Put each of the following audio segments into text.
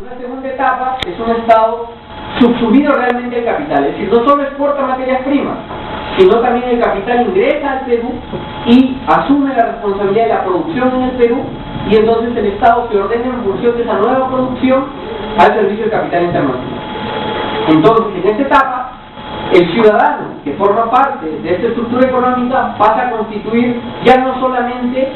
Una segunda etapa es un Estado subsumido realmente al capital, es decir, no solo exporta materias primas, sino también el capital ingresa al Perú y asume la responsabilidad de la producción en el Perú, y entonces el Estado se ordena en función de esa nueva producción al servicio del capital internacional. Entonces, en esta etapa, el ciudadano que forma parte de esta estructura económica pasa a constituir ya no solamente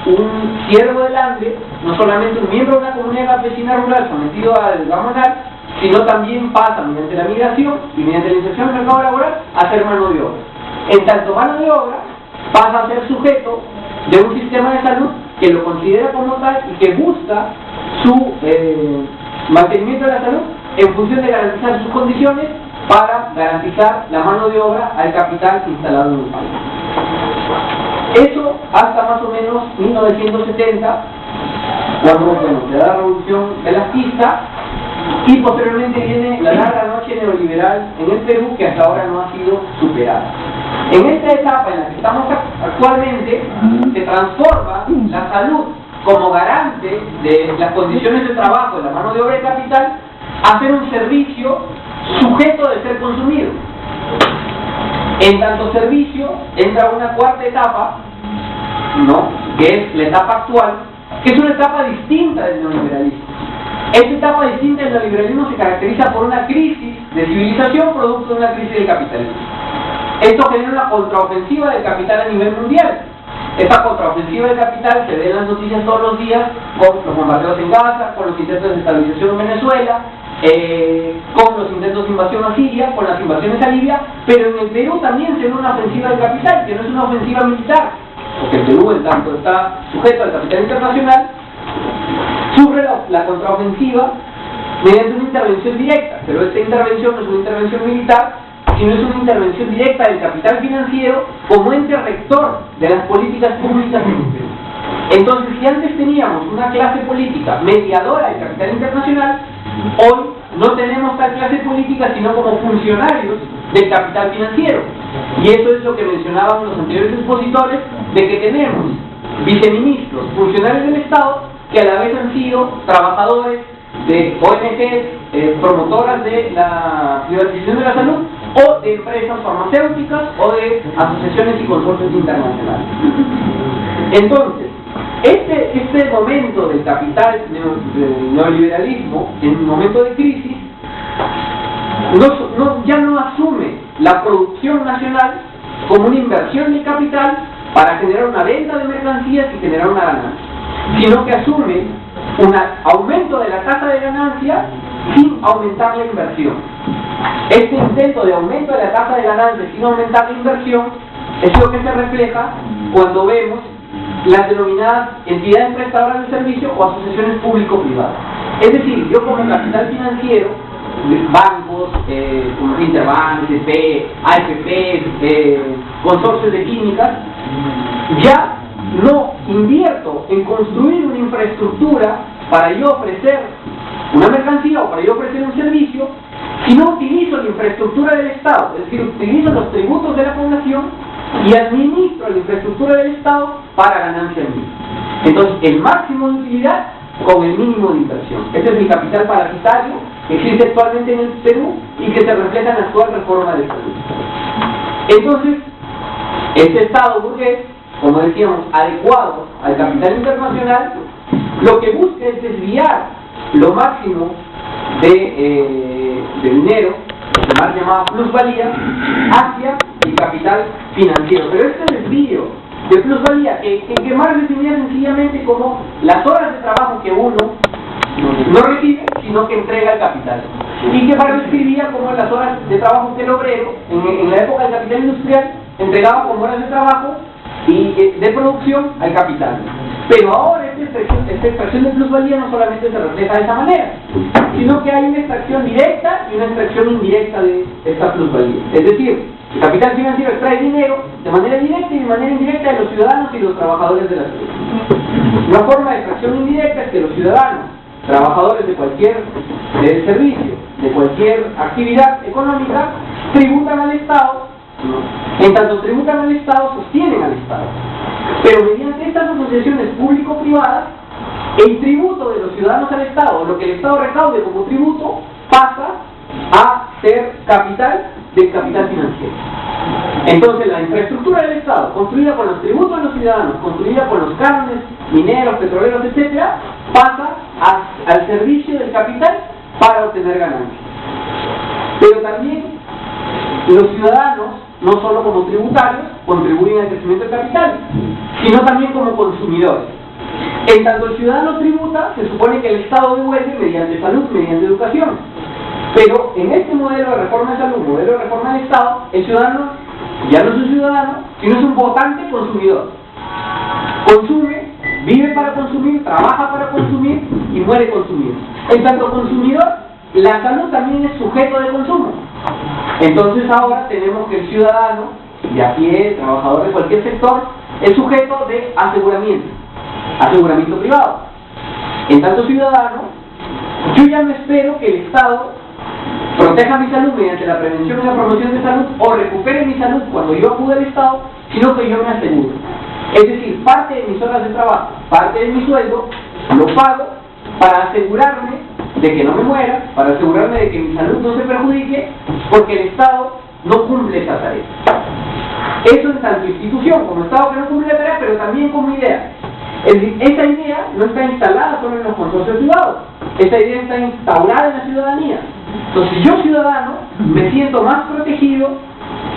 un siervo del hambre, no solamente un miembro de una comunidad campesina rural sometido al gamonal, sino también pasa mediante la migración y mediante la inserción en el mercado laboral a ser mano de obra. En tanto mano de obra, pasa a ser sujeto de un sistema de salud que lo considera como tal y que busca su mantenimiento de la salud en función de garantizar sus condiciones para garantizar la mano de obra al capital instalado en el país. Eso hasta más o menos 1970, cuando se da la revolución velasquista, y posteriormente viene la larga noche neoliberal en el Perú, que hasta ahora no ha sido superada. En esta etapa en la que estamos actualmente, se transforma la salud como garante de las condiciones de trabajo de la mano de obra y capital a ser un servicio sujeto de ser consumido. En tanto servicio entra una cuarta etapa, ¿no?, que es la etapa actual, que es una etapa distinta del neoliberalismo. Esta etapa distinta del neoliberalismo se caracteriza por una crisis de civilización producto de una crisis del capitalismo. Esto genera una contraofensiva del capital a nivel mundial. Esta contraofensiva del capital se ve en las noticias todos los días, con los bombardeos en Gaza, con los intentos de desestabilización en Venezuela, con los intentos de invasión a Siria, con las invasiones a Libia, pero en el Perú también se ve una ofensiva del capital, que no es una ofensiva militar, porque el Perú, en tanto está sujeto al capital internacional, sufre la contraofensiva mediante una intervención directa, pero esta intervención no es una intervención militar, sino es una intervención directa del capital financiero como ente rector de las políticas públicas en el Perú. Entonces, si antes teníamos una clase política mediadora del capital internacional, hoy no tenemos tal clase política sino como funcionarios del capital financiero. Y eso es lo que mencionaban los anteriores expositores, de que tenemos viceministros, funcionarios del Estado, que a la vez han sido trabajadores de ONGs, promotoras de la privatización de la salud, o de empresas farmacéuticas, o de asociaciones y consorcios internacionales. Entonces, este momento del capital del neoliberalismo, en un momento de crisis, ya no asume la producción nacional como una inversión del capital para generar una venta de mercancías y generar una ganancia, sino que asume un aumento de la tasa de ganancia sin aumentar la inversión. Este intento de aumento de la tasa de ganancia sin aumentar la inversión es lo que se refleja cuando vemos las denominadas entidades prestadoras de servicio o asociaciones público-privadas. Es decir, yo como capital financiero, bancos, como Interbank, CP, AFP, consorcios de químicas, ya no invierto en construir una infraestructura para yo ofrecer una mercancía o para yo ofrecer un servicio, sino utilizo la infraestructura del Estado, es decir, utilizo los tributos de la población y administro la infraestructura del Estado para ganancia mía. Entonces, el máximo de utilidad con el mínimo de inversión. Ese es el capital parasitario que existe actualmente en el Perú y que se refleja en la actual reforma del Perú. Entonces, este Estado burgués, como decíamos, adecuado al capital internacional, lo que busca es desviar lo máximo de dinero, lo más llamado plusvalía, hacia el capital financiero. Pero este desvío de plusvalía, que Marx definía sencillamente como las horas de trabajo que uno no recibe, sino que entrega al capital. Y que Marx describía como las horas de trabajo que el obrero, en la época del capital industrial, entregaba como horas de trabajo y de producción al capital. Pero ahora esta extracción de plusvalía no solamente se refleja de esa manera, sino que hay una extracción directa y una extracción indirecta de esta plusvalía. Es decir, el capital financiero extrae dinero de manera directa y de manera indirecta de los ciudadanos y los trabajadores de la sociedad. Una forma de extracción indirecta es que los ciudadanos, trabajadores de cualquier servicio, de cualquier actividad económica, tributan al Estado. En tanto tributan al Estado, sostienen al Estado. Pero mediante estas asociaciones público-privadas, el tributo de los ciudadanos al Estado, lo que el Estado recaude como tributo, pasa a ser capital del capital financiero. Entonces la infraestructura del Estado, construida con los tributos de los ciudadanos, construida con los cánones, mineros, petroleros, etcétera, pasa al servicio del capital para obtener ganancias. Pero también los ciudadanos, no solo como tributarios, contribuyen al crecimiento del capital, sino también como consumidores. En tanto el ciudadano tributa, se supone que el Estado devuelve mediante salud, mediante educación. Pero en este modelo de reforma de salud, modelo de reforma del Estado, el ciudadano ya no es un ciudadano, sino es un votante consumidor. Consume, vive para consumir, trabaja para consumir y muere consumido. En tanto consumidor, la salud también es sujeto de consumo. Entonces ahora tenemos que el ciudadano, de a pie, trabajador de cualquier sector, es sujeto de aseguramiento privado. En tanto ciudadano, yo ya no espero que el Estado proteja mi salud mediante la prevención y la promoción de salud o recupere mi salud cuando yo acude al Estado, sino que yo me aseguro. Es decir, parte de mis horas de trabajo, parte de mi sueldo, lo pago para asegurarme de que no me muera, para asegurarme de que mi salud no se perjudique, porque el Estado no cumple esa tarea. Eso en tanto institución, como Estado que no cumple la tarea, pero también como idea. Es decir, esa idea no está instalada solo en los consorcios privados, esa idea está instaurada en la ciudadanía. Entonces yo ciudadano me siento más protegido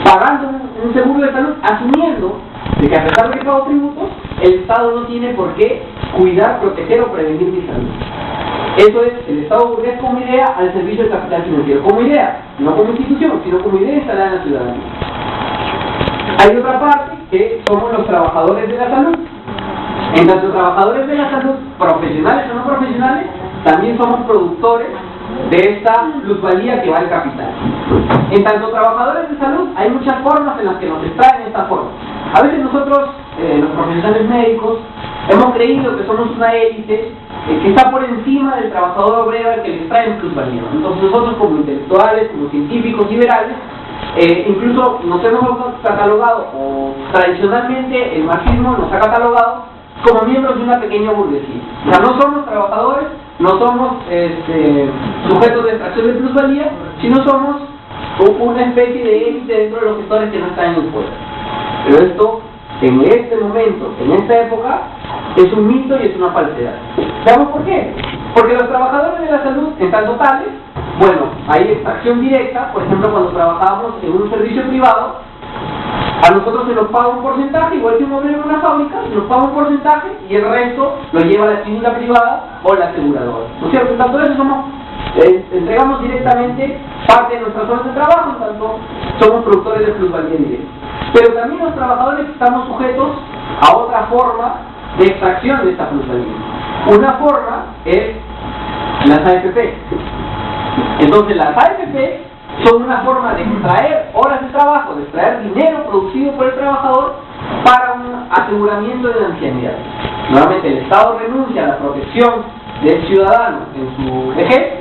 pagando un seguro de salud, asumiendo de que a pesar de que pago tributos, el Estado no tiene por qué cuidar, proteger o prevenir mi salud. Eso es el Estado burgués como idea al servicio del capital financiero, como idea, no como institución, sino como idea instalada en la ciudadanía. Hay otra parte que somos los trabajadores de la salud. En tanto trabajadores de la salud, profesionales o no profesionales, también somos productores de esta plusvalía que va al capital. En tanto trabajadores de salud, hay muchas formas en las que nos extraen esta forma. A veces nosotros, los profesionales médicos, hemos creído que somos una élite que está por encima del trabajador obrero al que le extraen plusvalía. Entonces nosotros como intelectuales, como científicos liberales, incluso nos hemos catalogado, o tradicionalmente el marxismo nos ha catalogado como miembros de una pequeña burguesía. O sea, no somos trabajadores, no somos sujetos de extracción de plusvalía, sino somos una especie de élite dentro de los sectores que no están en el poder. Pero esto, en este momento, en esta época, es un mito y es una falsedad. ¿Veamos por qué? Porque los trabajadores de la salud, en tanto tales, bueno, hay extracción directa, por ejemplo, cuando trabajábamos en un servicio privado, a nosotros se nos paga un porcentaje, igual que un obrero en una fábrica, se nos paga un porcentaje y el resto lo lleva la clínica privada o la aseguradora. ¿No es cierto? En tanto eso entregamos directamente parte de nuestras horas de trabajo, en tanto somos productores de plusvalía directa. Pero también los trabajadores estamos sujetos a otra forma de extracción de esta plusvalía. Una forma es las AFP. Entonces las AFP son una forma de extraer horas de trabajo, de extraer dinero producido por el trabajador para un aseguramiento de la ancianidad. Nuevamente el Estado renuncia a la protección del ciudadano en su vejez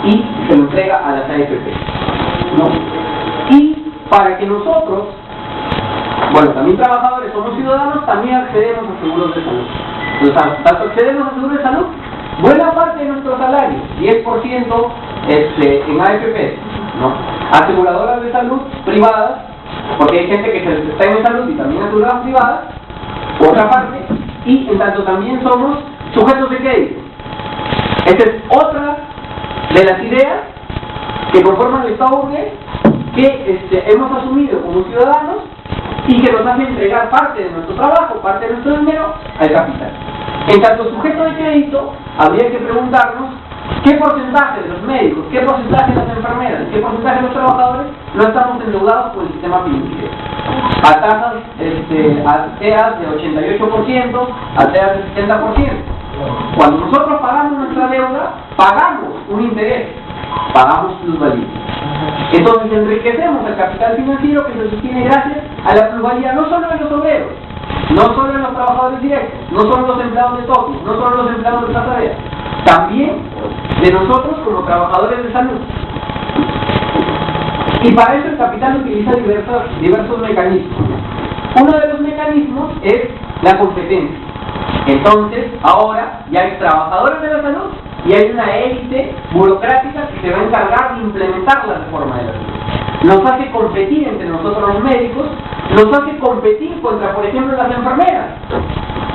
y se lo entrega a las AFP, ¿no? Y para que nosotros, bueno, también trabajadores somos ciudadanos, también accedemos a seguros de salud. Entonces, tanto accedemos a seguros de salud, buena parte de nuestro salario, 10% en AFP, ¿no? Aseguradoras de salud privadas, porque hay gente que se está en salud y también aseguradoras privadas, otra parte, y en tanto también somos sujetos de crédito. Esta es otra de las ideas que conforman el Estado burgués que hemos asumido como ciudadanos y que nos hace entregar parte de nuestro trabajo, parte de nuestro dinero al capital. En tanto sujeto de crédito, habría que preguntarnos qué porcentaje de los médicos, qué porcentaje de las enfermeras, qué porcentaje de los trabajadores no estamos endeudados por el sistema financiero. A tasas, a TEAs de 88%, a TEAs de 70%. Cuando nosotros pagamos nuestra deuda, pagamos un interés, pagamos plusvalía. Entonces enriquecemos el capital financiero que se sostiene gracias a la plusvalía no solo de los obreros, no solo de los trabajadores directos, no solo los empleados de Tokio, no solo los empleados de Trazadera, también de nosotros como trabajadores de salud. Y para eso el capital utiliza diversos mecanismos. Uno de los mecanismos es la competencia. Entonces, ahora ya hay trabajadores de la salud y hay una élite burocrática que se va a encargar de implementar la reforma de la salud. Nos hace competir entre nosotros los médicos, nos hace competir contra, por ejemplo, las enfermeras.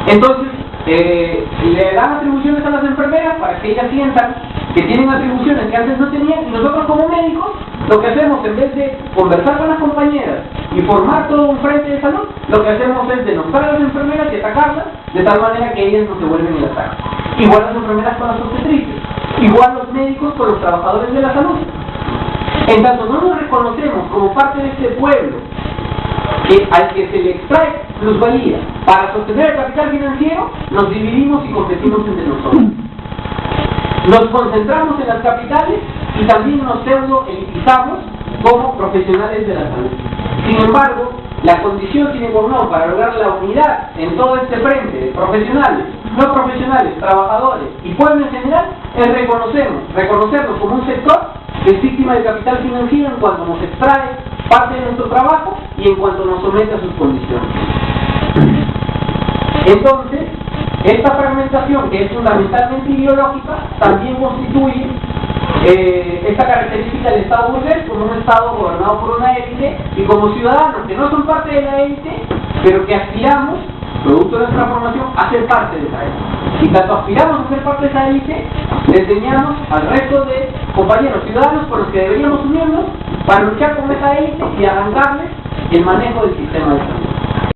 Entonces, le dan atribuciones a las enfermeras para que ellas sientan que tienen atribuciones que antes no tenían, y nosotros como médicos lo que hacemos, en vez de conversar con las compañeras y formar todo un frente de salud, lo que hacemos es denostar a las enfermeras y atacarlas de tal manera que ellas no se vuelven el ataque. Igual las enfermeras con las obstetrices, igual los médicos con los trabajadores de la salud. En tanto no nos reconocemos como parte de este pueblo al que se le extrae plusvalía para sostener el capital financiero, nos dividimos y competimos entre nosotros. Nos concentramos en las capitales y también nos pseudo-elitizamos como profesionales de la salud. Sin embargo, la condición sine qua non para lograr la unidad en todo este frente de profesionales, no profesionales, trabajadores y pueblo en general es reconocernos como un sector que es víctima del capital financiero en cuanto nos extrae parte de nuestro trabajo y en cuanto nos somete a sus condiciones. Entonces, esta fragmentación, que es fundamentalmente ideológica, también constituye esta característica del Estado burgués como un Estado gobernado por una élite y como ciudadanos que no son parte de la élite, pero que aspiramos, producto de nuestra formación, a ser parte de esa élite. Y tanto aspiramos a ser parte de esa élite, le enseñamos al resto de compañeros ciudadanos con los que deberíamos unirnos para luchar con esa élite y arrancarles el manejo del sistema de salud.